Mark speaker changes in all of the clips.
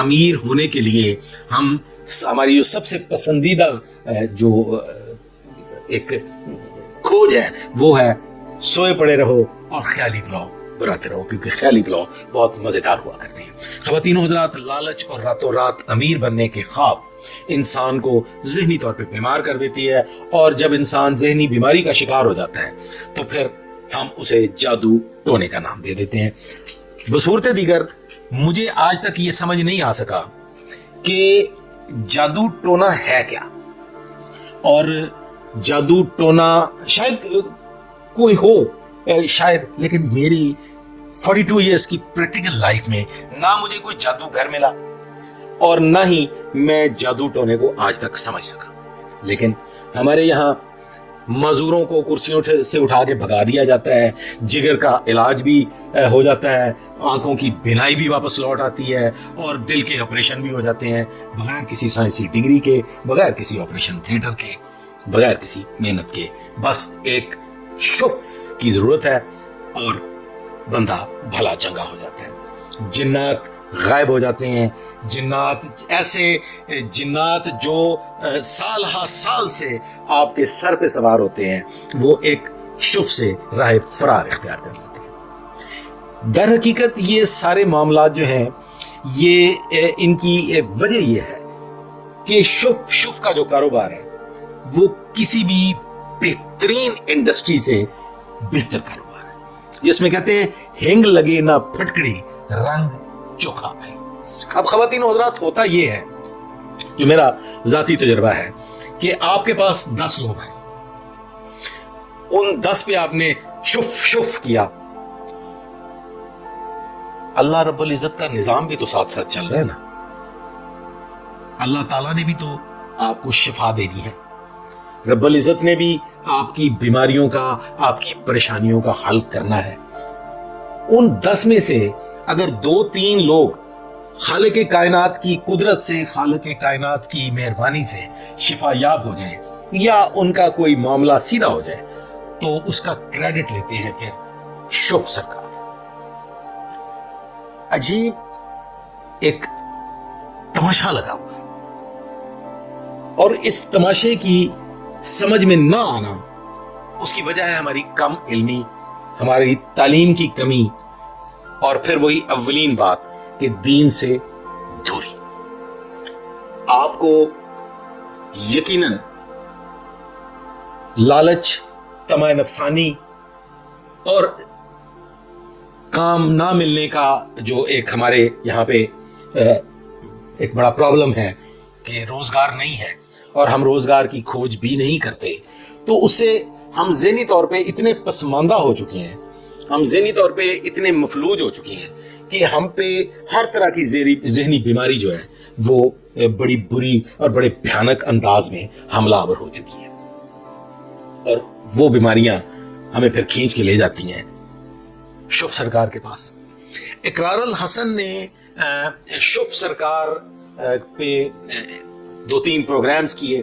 Speaker 1: امیر ہونے کے لیے ہماری جو سب سے پسندیدہ جو ایک کھوج ہے وہ ہے سوئے پڑے رہو اور خیالی پلاؤ بناتے رہو، کیونکہ خیالی پلاؤ بہت مزیدار ہوا کرتی ہیں۔ خواتین و حضرات، لالچ اور راتوں رات امیر بننے کے خواب انسان کو ذہنی طور پہ بیمار کر دیتی ہے، اور جب انسان ذہنی بیماری کا شکار ہو جاتا ہے تو پھر ہم اسے جادو ٹونے کا نام دے دیتے ہیں۔ بصورت دیگر مجھے آج تک یہ سمجھ نہیں آ سکا کہ جادو ٹونا ہے کیا، اور جادو ٹونا شاید کوئی ہو شاید، لیکن میری 42 ایئرس کی پریکٹیکل لائف میں نہ مجھے کوئی جادوگر ملا اور نہ ہی میں جادو ٹونے کو آج تک سمجھ سکا۔ لیکن ہمارے یہاں معذوروں کو کرسیوں سے اٹھا کے بھگا دیا جاتا ہے، جگر کا علاج بھی ہو جاتا ہے، آنکھوں کی بینائی بھی واپس لوٹ آتی ہے، اور دل کے آپریشن بھی ہو جاتے ہیں بغیر کسی سائنسی ڈگری کے، بغیر کسی آپریشن تھیٹر کے، بغیر کسی محنت کے۔ بس ایک شف کی ضرورت ہے اور بندہ بھلا چنگا ہو جاتا ہے۔ جنات غائب ہو جاتے ہیں، جنات ایسے جنات جو سال ہا سال سے آپ کے سر پہ سوار ہوتے ہیں، وہ ایک شف سے راہ فرار اختیار کر لیتے ہیں۔ در حقیقت یہ سارے معاملات جو ہیں، یہ ان کی وجہ یہ ہے کہ شف کا جو کاروبار ہے وہ کسی بھی بہترین انڈسٹری سے بہتر کاروبار ہے، جس میں کہتے ہیں ہنگ لگے نہ پھٹکڑی رنگ چوکھا ہے۔ اب خواتین و حضرات، ہوتا یہ ہے، جو میرا ذاتی تجربہ ہے، کہ آپ کے پاس 10 لوگ ہیں، ان 10 پہ آپ نے شف کیا، اللہ رب العزت کا نظام بھی تو ساتھ ساتھ چل رہا ہے نا۔ اللہ تعالیٰ نے بھی تو آپ کو شفا دینی ہے، رب العزت نے بھی آپ کی بیماریوں کا، آپ کی پریشانیوں کا حل کرنا ہے۔ ان 10 میں سے اگر 2-3 لوگ خالق کائنات کی قدرت سے، خالق کائنات کی مہربانی سے شفا یاب ہو جائیں، یا ان کا کوئی معاملہ سیدھا ہو جائے، تو اس کا کریڈٹ لیتے ہیں پھر شف سرکار۔ عجیب ایک تماشا لگا ہوا ہے، اور اس تماشے کی سمجھ میں نہ آنا، اس کی وجہ ہے ہماری کم علمی، ہماری تعلیم کی کمی، اور پھر وہی اولین بات کہ دین سے دوری۔ آپ کو یقیناً لالچ، طمع نفسانی اور کام نہ ملنے کا جو ایک ہمارے یہاں پہ ایک بڑا پرابلم ہے کہ روزگار نہیں ہے، اور ہم روزگار کی کھوج بھی نہیں کرتے، تو اس سے ہم ذہنی طور پہ اتنے پسماندہ ہو چکے ہیں، ہم ذہنی طور پہ اتنے مفلوج ہو چکے ہیں کہ ہم پہ ہر طرح کی ذہنی بیماری جو ہے وہ بڑی بری اور بڑے بھیانک انداز میں حملہ آور ہو چکی ہے، اور وہ بیماریاں ہمیں پھر کھینچ کے لے جاتی ہیں شف سرکار کے پاس۔ اقرار الحسن نے شف سرکار پہ 2-3 پروگرامز کیے،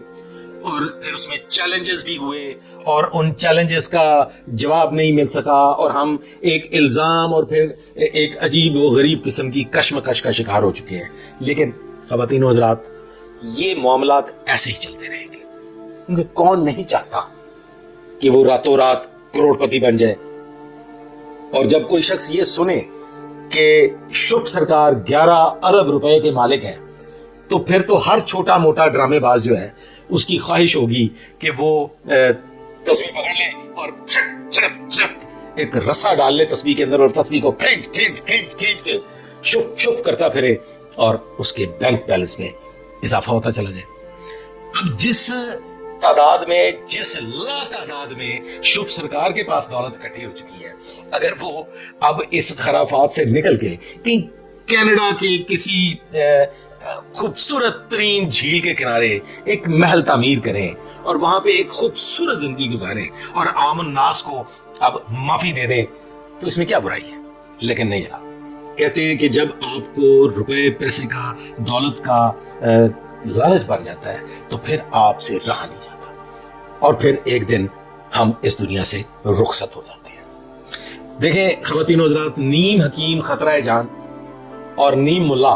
Speaker 1: اور پھر اس میں چیلنجز بھی ہوئے، اور ان چیلنجز کا جواب نہیں مل سکا، اور ہم ایک الزام اور پھر ایک عجیب و غریب قسم کی کشمکش کا شکار ہو چکے ہیں۔ لیکن خواتین و حضرات، یہ معاملات ایسے ہی چلتے رہیں گے، کیونکہ کون نہیں چاہتا کہ وہ راتوں رات کروڑ پتی بن جائے۔ اور جب کوئی شخص یہ سنے کہ شف سرکار 11 ارب روپے کے مالک ہیں، تو پھر تو ہر چھوٹا موٹا ڈرامے باز جو ہے اس کی خواہش ہوگی کہ وہ تسبیح پکڑ لے اور ایک رسا ڈال لے تسبیح کے اندر، اور تسبیح کو کھینچ کے شف کرتا پھرے، اور اس کے بینک بیلنس میں اضافہ ہوتا چلا جائے۔ اب جس تعداد میں، جس لا تعداد میں شف سرکار کے پاس دولت اکٹھی ہو چکی ہے، اگر وہ اب اس خرافات سے نکل کے کہیں کینیڈا کے کسی خوبصورت ترین جھیل کے کنارے ایک محل تعمیر کریں، اور وہاں پہ ایک خوبصورت زندگی گزاریں، اور عام الناس کو اب معافی دے دیں، تو اس میں کیا برائی ہے؟ لیکن نہیں جناب، کہتے ہیں کہ جب آپ کو روپے پیسے کا، دولت کا لالچ بڑھ جاتا ہے تو پھر آپ سے رہا نہیں جاتا، اور پھر ایک دن ہم اس دنیا سے رخصت ہو جاتے ہیں۔ دیکھیں خواتین و حضرات، نیم حکیم خطرہ جان اور نیم ملا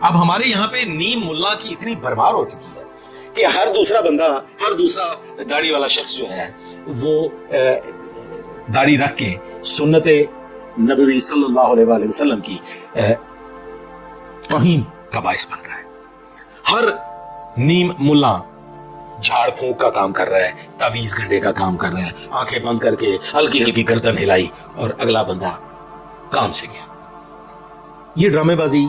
Speaker 1: اب ہمارے یہاں پہ نیم ملا کی اتنی بھرمار ہو چکی ہے کہ ہر دوسرا بندہ، ہر دوسرا داڑھی والا شخص جو ہے وہ داڑھی رکھ کے سنت نبوی صلی اللہ علیہ وآلہ وسلم کی توہین کا باعث بن رہا ہے۔ ہر نیم ملا جھاڑ پھونک کا کام کر رہا ہے، تعویذ گنڈے کا کام کر رہا ہے، آنکھیں بند کر کے ہلکی ہلکی گردن ہلائی اور اگلا بندہ کام سے گیا۔ یہ ڈرامے بازی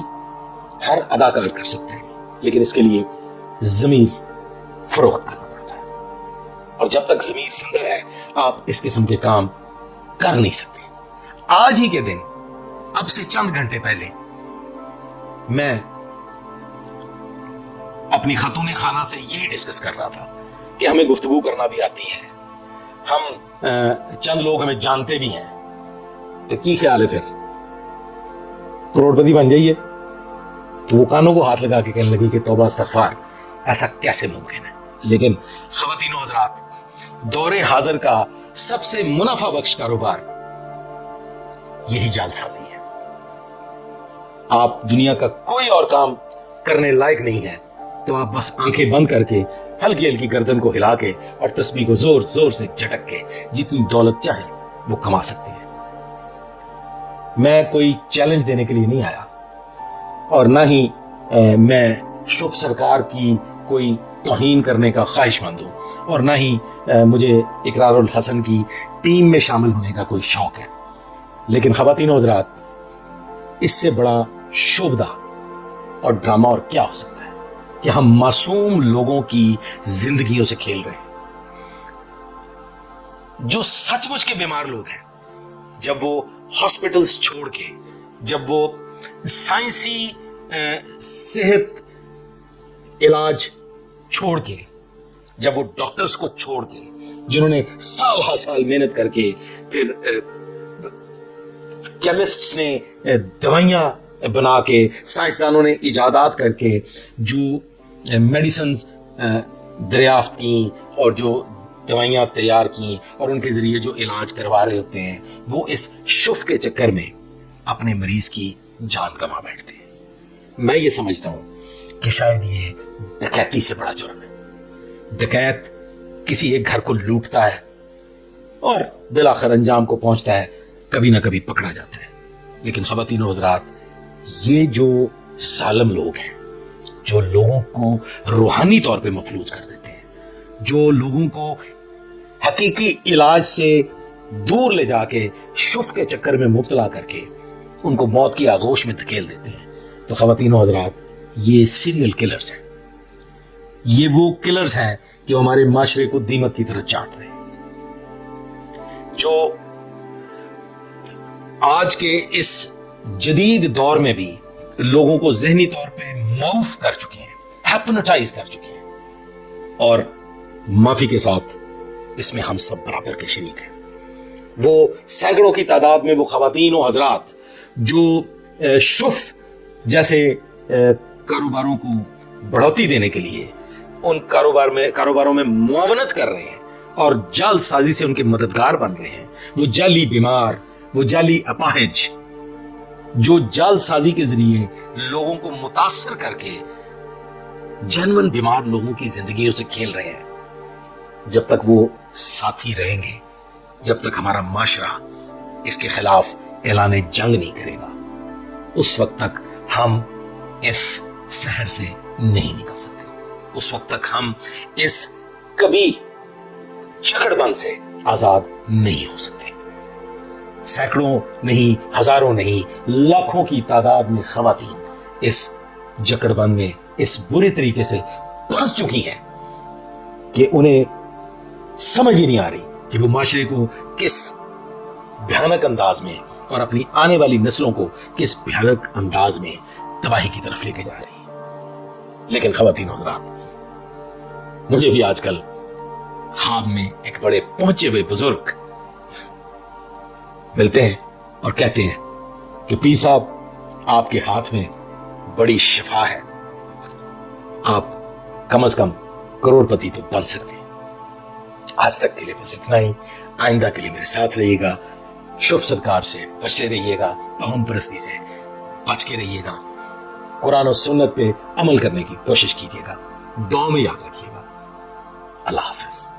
Speaker 1: ہر اداکار کر سکتا ہے، لیکن اس کے لیے ضمیر فروخت کرنا پڑتا ہے، اور جب تک ضمیر زندہ ہے آپ اس قسم کے کام کر نہیں سکتے۔ آج ہی کے دن، اب سے چند گھنٹے پہلے، میں اپنی خاتون خانہ سے یہی ڈسکس کر رہا تھا کہ ہمیں گفتگو کرنا بھی آتی ہے، ہم چند لوگ ہمیں جانتے بھی ہیں، تو کی خیال ہے پھر کروڑ پتی بن جائیے؟ تو وہ کانوں کو ہاتھ لگا کے کہنے لگی کہ توبہ استغفار، ایسا کیسے ممکن ہے؟ لیکن خواتین و حضرات، دور حاضر کا سب سے منافع بخش کاروبار یہی جال سازی ہے۔ آپ دنیا کا کوئی اور کام کرنے لائق نہیں ہے تو آپ بس آنکھیں بند کر کے ہلکی ہلکی گردن کو ہلا کے اور تسبیح کو زور زور سے جھٹک کے جتنی دولت چاہے وہ کما سکتے ہیں۔ میں کوئی چیلنج دینے کے لیے نہیں آیا، اور نہ ہی میں شف سرکار کی کوئی توہین کرنے کا خواہش مند ہوں، اور نہ ہی مجھے اقرار الحسن کی ٹیم میں شامل ہونے کا کوئی شوق ہے۔ لیکن خواتین و حضرات، اس سے بڑا شوبدہ اور ڈرامہ اور کیا ہو سکتا ہے کہ ہم معصوم لوگوں کی زندگیوں سے کھیل رہے ہیں۔ جو سچ مچ کے بیمار لوگ ہیں، جب وہ ہاسپٹلز چھوڑ کے، جب وہ سائنسی صحت علاج چھوڑ کے، جب وہ ڈاکٹرز کو چھوڑ کے، جنہوں نے سال ہر سال محنت کر کے، پھر کیمسٹس نے دوائیاں بنا کے، سائنسدانوں نے ایجادات کر کے جو میڈیسنز دریافت کی اور جو دوائیاں تیار کی اور ان کے ذریعے جو علاج کروا رہے ہوتے ہیں، وہ اس شف کے چکر میں اپنے مریض کی جان گنوا بیٹھتے ہیں۔ میں یہ سمجھتا ہوں کہ شاید یہ ڈکیتی سے بڑا جرم ہے۔ ڈکیت کسی ایک گھر کو لوٹتا ہے اور بالآخر انجام کو پہنچتا ہے، کبھی نہ کبھی پکڑا جاتا ہے۔ لیکن خواتین و حضرات، یہ جو ظالم لوگ ہیں، جو لوگوں کو روحانی طور پہ مفلوج کر دیتے ہیں، جو لوگوں کو حقیقی علاج سے دور لے جا کے شف کے چکر میں مبتلا کر کے ان کو موت کی آغوش میں دھکیل دیتے ہیں، تو خواتین و حضرات، یہ سیریل کلرز ہیں۔ یہ وہ کلرز ہیں جو ہمارے معاشرے کو دیمک کی طرح چاٹ رہے ہیں، جو آج کے اس جدید دور میں بھی لوگوں کو ذہنی طور پہ معوف کر چکے ہیں، ہیپنوٹائز کر چکے ہیں، اور معافی کے ساتھ اس میں ہم سب برابر کے شریک ہیں۔ وہ سینکڑوں کی تعداد میں وہ خواتین و حضرات جو شف جیسے کاروباروں کو بڑھوتی دینے کے لیے ان کاروباروں میں معاونت کر رہے ہیں اور جال سازی سے ان کے مددگار بن رہے ہیں، وہ جعلی بیمار، وہ جعلی اپاہج، جو جال سازی کے ذریعے لوگوں کو متاثر کر کے جنون بیمار لوگوں کی زندگیوں سے کھیل رہے ہیں، جب تک وہ ساتھی رہیں گے، جب تک ہمارا معاشرہ اس کے خلاف اعلان جنگ نہیں کرے گا، اس وقت تک ہم اس شہر سے نہیں نکل سکتے، اس وقت تک ہم اس کبھی چکڑ بند سے آزاد نہیں ہو سکتے۔ سینکڑوں نہیں، ہزاروں نہیں، لاکھوں کی تعداد میں خواتین اس جکڑ بند میں اس برے طریقے سے پھنس چکی ہیں کہ انہیں سمجھ ہی نہیں آ رہی کہ وہ معاشرے کو کس بھیانک انداز میں اور اپنی آنے والی نسلوں کو کس بھیانک انداز میں تباہی کی طرف لے کے جا رہی ہے۔ لیکن خواتین و حضرات، مجھے بھی آج کل خواب میں ایک بڑے پہنچے ہوئے بزرگ ملتے ہیں اور کہتے ہیں کہ پیر صاحب، آپ کے ہاتھ میں بڑی شفا ہے، آپ کم از کم کروڑ پتی تو بن سکتے ہیں۔ آج تک کے لیے بس اتنا ہی، آئندہ کے لیے میرے ساتھ رہیے گا، شف سرکار سے بچتے رہیے گا، توہم پرستی سے بچ کے رہیے گا، قرآن و سنت پہ عمل کرنے کی کوشش کیجیے گا، دعا میں یاد رکھیے گا۔ اللہ حافظ۔